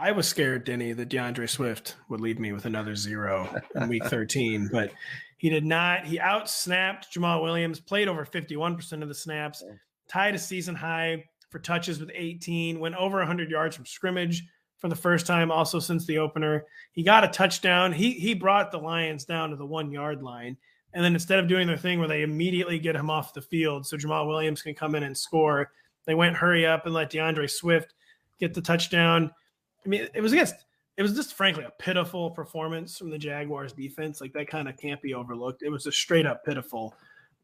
I was scared, Denny, that DeAndre Swift would leave me with another 0 in week 13, but he did not. He outsnapped Jamal Williams, played over 51% of the snaps, tied a season high for touches with 18, went over 100 yards from scrimmage for the first time also since the opener. He got a touchdown. He brought the Lions down to the 1 yard line. And then instead of doing their thing where they immediately get him off the field so Jamal Williams can come in and score, they went hurry up and let DeAndre Swift get the touchdown. I mean, it was just frankly a pitiful performance from the Jaguars defense. Like, that kind of can't be overlooked. It was just straight up pitiful.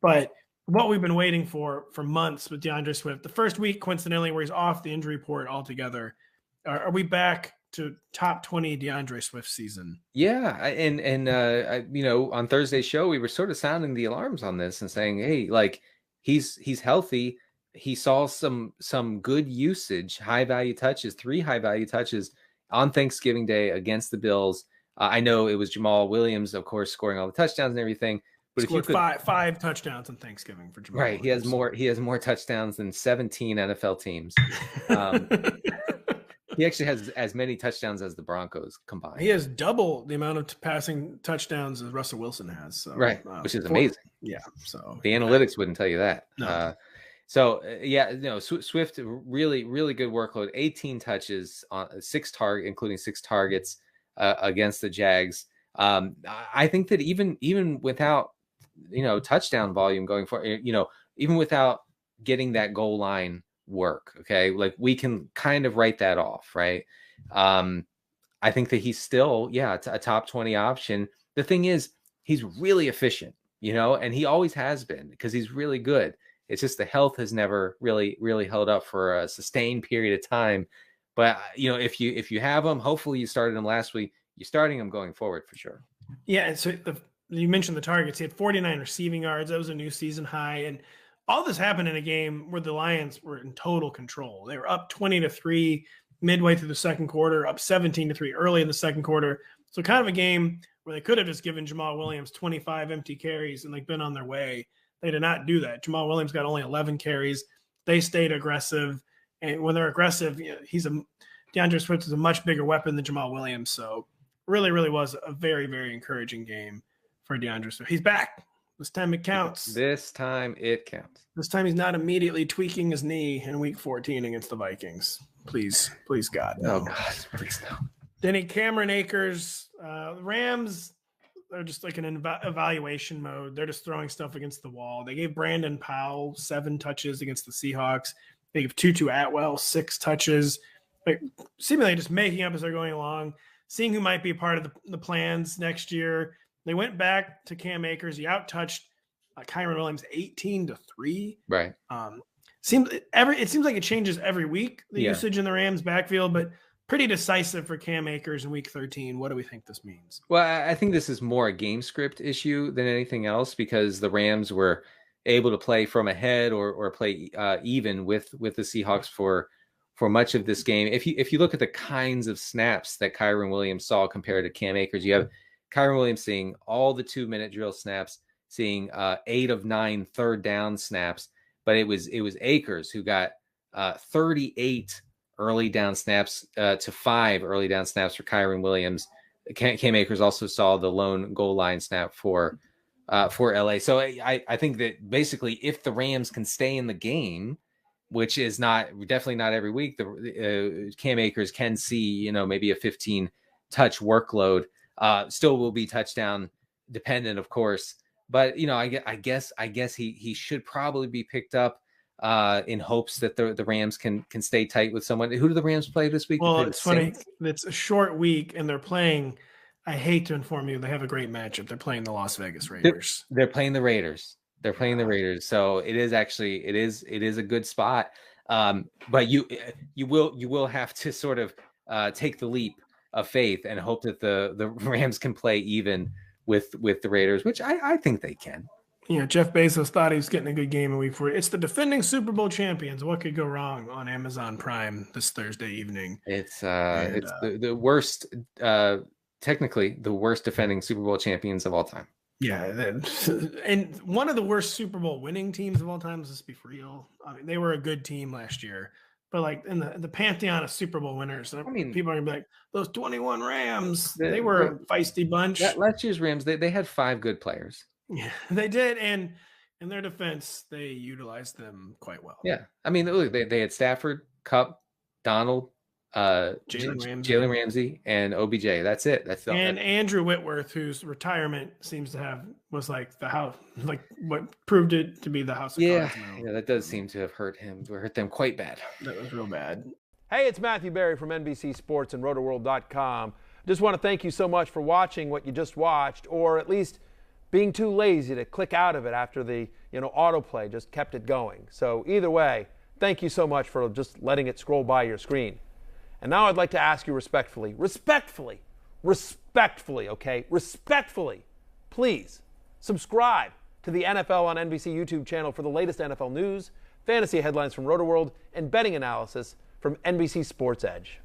But what we've been waiting for months with DeAndre Swift, the first week, coincidentally, where he's off the injury report altogether, are we back to top 20 DeAndre Swift season? Yeah. And on Thursday's show, we were sort of sounding the alarms on this and saying, hey, like, he's healthy. He saw some good usage, high value touches, 3 high value touches on Thanksgiving Day against the Bills. I know it was Jamal Williams, of course, scoring all the touchdowns and everything. But scored if you could, five touchdowns on Thanksgiving for Jamal. Right, Williams. He has more touchdowns than 17 NFL teams. He actually has as many touchdowns as the Broncos combined. He has double the amount of passing touchdowns as Russell Wilson has. So, right, which is amazing. Yeah, so the analytics wouldn't tell you that. No. Swift, really, really good workload. 18 touches on including 6 targets against the Jags. I think that even without touchdown volume going forward, even without getting that goal line work, okay, like, we can kind of write that off, right? I think that he's still a top 20 option. The thing is, he's really efficient, and he always has been, because he's really good. It's just the health has never really held up for a sustained period of time. But if you have him, hopefully you started him last week, you're starting him going forward for sure. Yeah, so you mentioned the targets. He had 49 receiving yards. That was a new season high, and all this happened in a game where the Lions were in total control. They were up 20-3 midway through the second quarter, up 17-3 early in the second quarter. So kind of a game where they could have just given Jamal Williams 25 empty carries and been on their way. They did not do that. Jamal Williams got only 11 carries. They stayed aggressive, and when they're aggressive, DeAndre Swift is a much bigger weapon than Jamal Williams. So really, really was a very, very encouraging game for DeAndre Swift. He's back. This time it counts. This time it counts. This time he's not immediately tweaking his knee in week 14 against the Vikings. Please, God. No. Oh, God, please no. Denny, Cameron Akers, Rams, they're just like in an evaluation mode. They're just throwing stuff against the wall. They gave Brandon Powell 7 touches against the Seahawks. They gave Tutu Atwell 6 touches. Seemingly just making up as they're going along, seeing who might be part of the plans next year. They went back to Cam Akers. He out-touched Kyren Williams 18-3. Right. It seems like it changes every week, the usage in the Rams backfield, but pretty decisive for Cam Akers in week 13. What do we think this means? Well, I think this is more a game script issue than anything else, because the Rams were able to play from ahead or play even with the Seahawks for much of this game. If you look at the kinds of snaps that Kyren Williams saw compared to Cam Akers, you have Kyren Williams seeing all the 2-minute drill snaps, seeing 8 of 9 third down snaps, but it was Akers who got 38 early down snaps to 5 early down snaps for Kyren Williams. Cam Akers also saw the lone goal line snap for LA. So I think that basically, if the Rams can stay in the game, which is definitely not every week, the Cam Akers can see maybe a 15 touch workload. Still will be touchdown dependent, of course, but I guess he should probably be picked up in hopes that the Rams can stay tight with someone. Who do the Rams play this week? Well, it's funny. It's a short week, and they're playing. I hate to inform you, they have a great matchup. They're playing the Las Vegas Raiders. They're playing the Raiders. So it is a good spot. But you will have to sort of take the leap of faith and hope that the Rams can play even with the Raiders, which I think they can. Jeff Bezos thought he was getting a good game in week 4. It's the defending Super Bowl champions. What could go wrong on Amazon Prime this Thursday evening? It's the worst, technically the worst defending Super Bowl champions of all time. Yeah, and one of the worst Super Bowl winning teams of all time. Let's be real. I mean, they were a good team last year, but like in the pantheon of Super Bowl winners, I mean, people are gonna be like, those 21 Rams, they were a feisty bunch. Last year's Rams, they had 5 good players. Yeah, they did, and in their defense, they utilized them quite well. Yeah, I mean, look, they had Stafford, Kupp, Donald, Jalen Ramsey, and OBJ. That's it. And Andrew Whitworth, whose retirement was like what proved it to be the house of cards. Yeah, that does seem to have hurt them quite bad. That was real bad. Hey, it's Matthew Berry from NBC Sports and Rotoworld.com. Just want to thank you so much for watching what you just watched, or at least being too lazy to click out of it after the autoplay just kept it going. So either way, thank you so much for just letting it scroll by your screen. And now I'd like to ask you respectfully, please subscribe to the NFL on NBC YouTube channel for the latest NFL news, fantasy headlines from Rotoworld, and betting analysis from NBC Sports Edge.